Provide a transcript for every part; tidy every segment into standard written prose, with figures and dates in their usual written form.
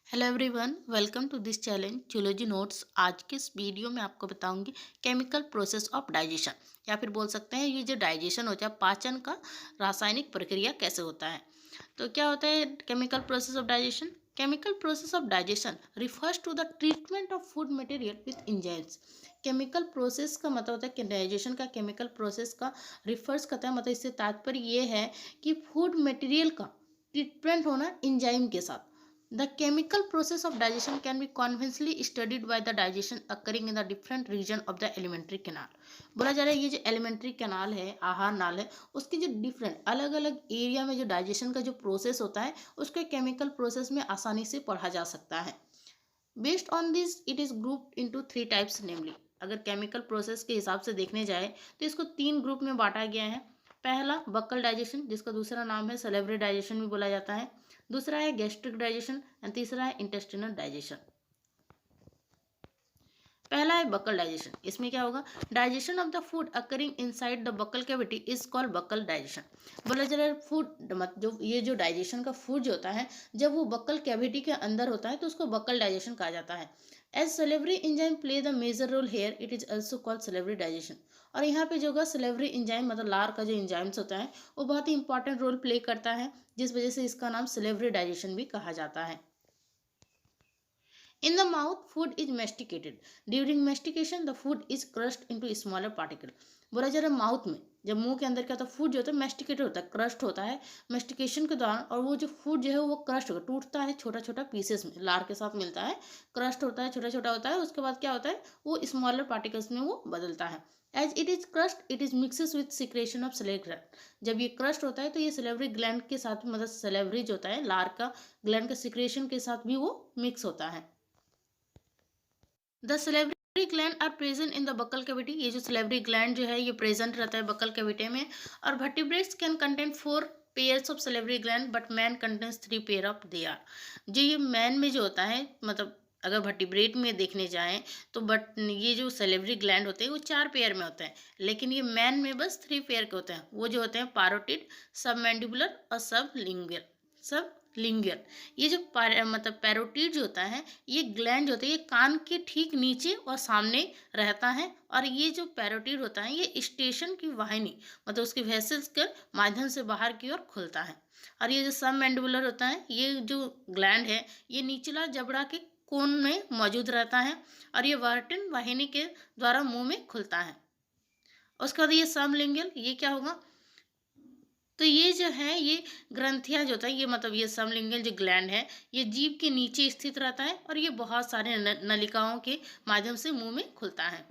Hello everyone, welcome to this challenge zoology notes. आज के इस वीडियो में आपको बताऊंगी केमिकल प्रोसेस ऑफ डाइजेशन, या फिर बोल सकते हैं ये जो डाइजेशन होता है, पाचन का रासायनिक प्रक्रिया कैसे होता है। तो क्या होता है chemical process of digestion? Chemical process of digestion refers to the treatment of food material with enzymes. Chemical process का मतलब होता है कि डाइजेशन का केमिकल प्रोसेस का रिफर्स करता है, मतलब इससे तात्पर्य ये है कि फूड मटेरियल का ट्रीटमेंट होना एंजाइम के साथ। The chemical process of digestion can be conventionally studied by the digestion occurring in the different region of the alimentary canal। बोला जा रहा है ये जो एलिमेंट्री कैनाल है, आहार नाल है, उसके जो डिफरेंट अलग अलग एरिया में जो डाइजेशन का जो प्रोसेस होता है उसके केमिकल प्रोसेस में आसानी से पढ़ा जा सकता है। Based on this it is grouped into three types, namely अगर केमिकल प्रोसेस के हिसाब से देखने जाए तो इसको तीन ग्रुप में बांटा गया है। पहला बक्कल डाइजेशन, जिसका दूसरा नाम है सेलेब्री डाइजेशन भी बोला जाता है। दूसरा है गैस्ट्रिक डाइजेशन एंड तीसरा है इंटेस्टिनल डाइजेशन। पहला है बक्कल डाइजेशन। इसमें क्या होगा, digestion of the food occurring inside the buccal cavity is called buccal digestion. बोला जा रहा है फूड जो ये जो डाइजेशन का फूड जो होता है जब वो बक्कल कैविटी के अंदर होता है तो उसको बक्कल डाइजेशन कहा जाता है। As salivary enzyme play the major role here it is also called salivary digestion. और यहाँ पे जो होगा सेलेवरी इंजाइम मतलब लार का जो इंजाइम्स होता है वो बहुत ही इंपॉर्टेंट रोल प्ले करता है, जिस वजह से इसका नाम सेलेवरी डाइजेशन भी कहा जाता है। In the mouth, food is masticated. During mastication, the food is crushed into smaller particle. बोला जा रहा है माउथ में जब मुंह के अंदर क्या होता है, फूड जो होता है मेस्टिकेटेड होता है, क्रस्ट होता है मेस्टिकेशन के दौरान, और वो जो फूड जो है वो क्रस्ट होगा, टूटता है छोटा छोटा पीसेस में, लार के साथ मिलता है, क्रस्ट होता है, छोटा छोटा होता है, उसके बाद क्या होता है वो स्मॉलर पार्टिकल्स में वो बदलता है। As it is crushed it is mixes with secretion of salivary gland. जब ये क्रस्ट होता है तो ये सलेवरी ग्लैंड के साथ मतलब सलेवरी जो होता है लार का ग्लैंड का सिक्रेशन के साथ भी वो मिक्स होता है। The salivary gland are present in the buccal cavity. ये जो सलेवरी ग्लैंड जो है ये प्रेजेंट रहता है बक्कल कैविटी में। और vertebrates can contain 4 pairs of salivary gland but man contains 3 pair of they are. जो ये मैन में जो होता है मतलब अगर वर्टिब्रेट में देखने जाएं तो बट ये जो सलेवरी ग्लैंड होते हैं वो 4 पेयर में होते हैं, लेकिन ये मैन में बस 3 पेयर के होते हैं। वो जो होते हैं पैरोटिड, सब मैंडिबुलर और सब लिंगुअल। ये जो मतलब पैरोटिड जो होता है ये ग्लैंड जो होता है ये कान के ठीक नीचे और सामने रहता है, और ये जो पैरोटिड होता है ये स्टेशन की वाहिनी मतलब उसकी वेसल्स के माध्यम से बाहर की ओर खुलता है। और ये जो सब मैंडिबुलर होता है ये जो ग्लैंड है ये निचला जबड़ा के कोन में मौजूद रहता है, और ये वर्टिन वाहिनी के द्वारा मुंह में खुलता है। उसके बाद ये सबलिंगुअल, ये क्या होगा, तो ये जो है ये ग्रंथियां जो होता है ये मतलब ये सबलिंगुअल जो ग्लैंड है ये जीभ के नीचे स्थित रहता है, और ये बहुत सारे नलिकाओं के माध्यम से मुंह में खुलता है।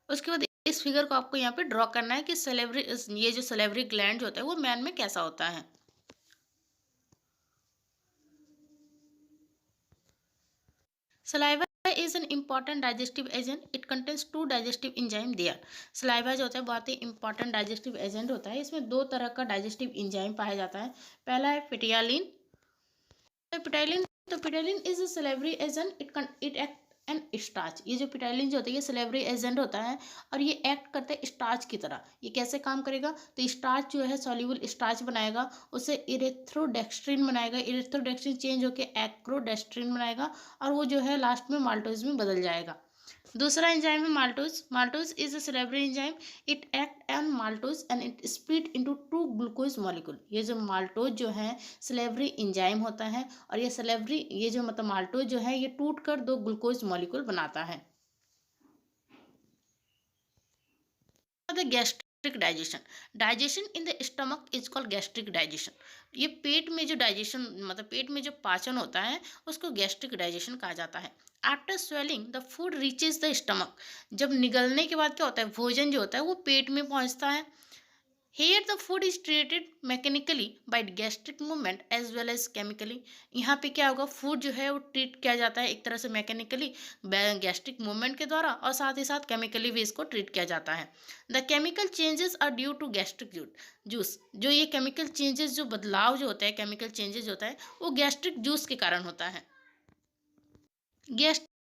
उसके बाद इस फिगर को आपको यहाँ पे ड्रॉ करना है कि सलेवरी ये जो सलेवरी ग्लैंड जो होता है वो मैन में कैसा होता है। Saliva is an important digestive agent. It contains 2 digestive enzyme there. Saliva जो होता है बहुत ही इंपॉर्टेंट डाइजेस्टिव एजेंट होता है। इसमें 2 तरह का डाइजेस्टिव एंजाइम पाया जाता है। पहला है पिटियालिन। तो ptyalin is a salivary agent, it act on starch. ये जो पिटाइलिन जो होता है ये सलेवरी एजेंट होता है और ये एक्ट करता है स्टार्च की तरह। ये कैसे काम करेगा, तो स्टार्च जो है सॉल्यूबल स्टार्च बनाएगा, उसे इरेथ्रोडेक्स्ट्रिन बनाएगा, इरेथ्रोडेक्स्ट्रिन चेंज होकर एक्रोडेस्ट्रिन बनाएगा, और वो जो है लास्ट में माल्टोज में बदल जाएगा। दूसरा एंजाइम है maltose. Maltose is a salivary enzyme, it act on maltose and it split into 2 glucose molecule. ये जो माल्टोज जो है सेलेब्री एंजाइम होता है, और ये सेलेब्री ये जो मतलब माल्टोज जो है ये टूट कर 2 ग्लूकोज मॉलिक्यूल बनाता है। The gastric digestion, digestion in the stomach is called gastric digestion. ये पेट में जो डाइजेशन मतलब पेट में जो पाचन होता है उसको गैस्ट्रिक डाइजेशन कहा जाता है। After swelling the food reaches the stomach. जब निगलने के बाद क्या होता है, भोजन जो होता है वो पेट में पहुंचता है। Here the food is treated mechanically by gastric movement as well as chemically. यहाँ पे क्या होगा, फूड जो है वो ट्रीट किया जाता है एक तरह से मैकेनिकली गैस्ट्रिक मूवमेंट के द्वारा, और साथ ही साथ केमिकली भी इसको ट्रीट किया जाता है। The chemical changes are due to gastric juice. जो ये केमिकल चेंजेस जो बदलाव जो होता है केमिकल चेंजेस होता है वो गैस्ट्रिक जूस के कारण होता है।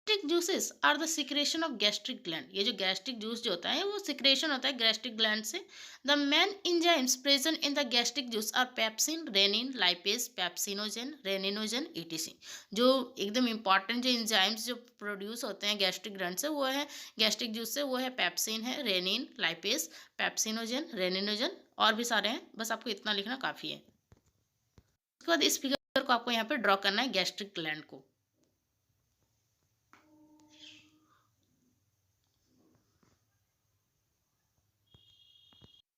Gastric juices are the secretion of gastric gland. ये जो गैस्ट्रिक जूस जो होता है वो सिक्रेशन होता है गैस्ट्रिक ग्लैंड से। The main enzymes present in the gastric juice are pepsin, rennin, lipase, pepsinogen, reninogen, ETC. जो एकदम इंपॉर्टेंट जो एंजाइम्स जो प्रोड्यूस होते हैं गैस्ट्रिक ग्लैंड से वो है गैस्ट्रिक जूस से, वो है पेप्सिन है, रेनिन, लाइपेज, पेप्सिनोजन, रेनिनोजन और भी सारे हैं। बस आपको इतना लिखना काफ़ी है। उसके बाद इस फिगर को आपको यहाँ पे ड्रॉ करना है गैस्ट्रिक ग्लैंड को।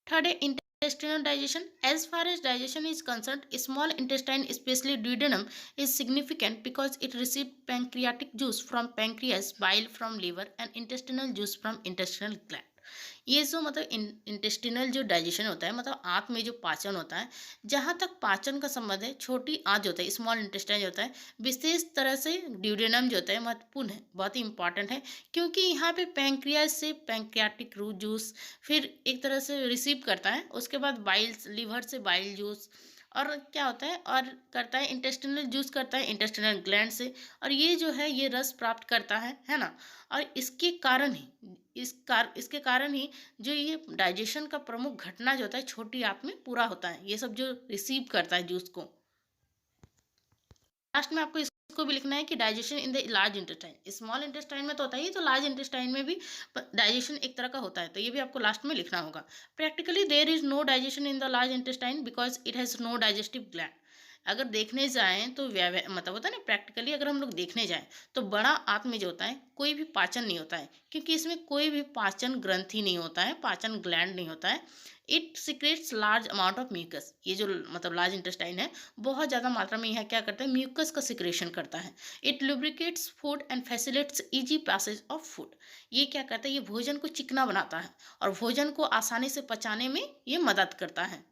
Third, intestinal digestion. As far as digestion is concerned, small intestine, especially duodenum, is significant because it receives pancreatic juice from pancreas, bile from liver, and intestinal juice from intestinal gland. ये जो मतलब intestinal जो digestion होता है, मतलब आंत में जो पाचन होता है, जहाँ तक पाचन का संबंध है, छोटी आंत जो होता है, स्मॉल इंटेस्टाइन जो होता है, विशेष तरह से ड्यूडेनम जो होता है महत्वपूर्ण है, बहुत ही इंपॉर्टेंट है, क्योंकि यहाँ पे पैंक्रियाज से पैंक्रियाटिक रूट जूस फिर एक तरह से रिसीव करता है, उसके बाद बाइल, लिवर से बाइल जूस, और क्या होता है और करता है इंटेस्टिनल जूस करता है इंटेस्टिनल ग्लैंड से, और ये जो है ये रस प्राप्त करता है ना। और इसके कारण ही इसके कारण ही जो ये डाइजेशन का प्रमुख घटना जो होता है छोटी आंत में पूरा होता है, ये सब जो रिसीव करता है जूस को। लास्ट में आपको इसको भी लिखना है कि digestion in the large intestine, small intestine में तो होता ही, तो लार्ज इंटेस्टाइन में भी डाइजेशन एक तरह का होता है, तो ये भी आपको लास्ट में लिखना होगा। Practically there is no digestion in the large intestine because it has no digestive gland. अगर देखने जाएं तो मतलब होता है ना, प्रैक्टिकली अगर हम लोग देखने जाएं तो बड़ा आंत में जो होता है कोई भी पाचन नहीं होता है, क्योंकि इसमें कोई भी पाचन ग्रंथि नहीं होता है, पाचन ग्लैंड नहीं होता है। It secretes large amount of mucus. ये जो मतलब लार्ज इंटेस्टाइन है बहुत ज़्यादा मात्रा में यह क्या करता है, म्यूकस का सिक्रेशन करता है। It lubricates food and facilitates easy passage of food. ये क्या करता है, ये भोजन को चिकना बनाता है और भोजन को आसानी से पचाने में ये मदद करता है।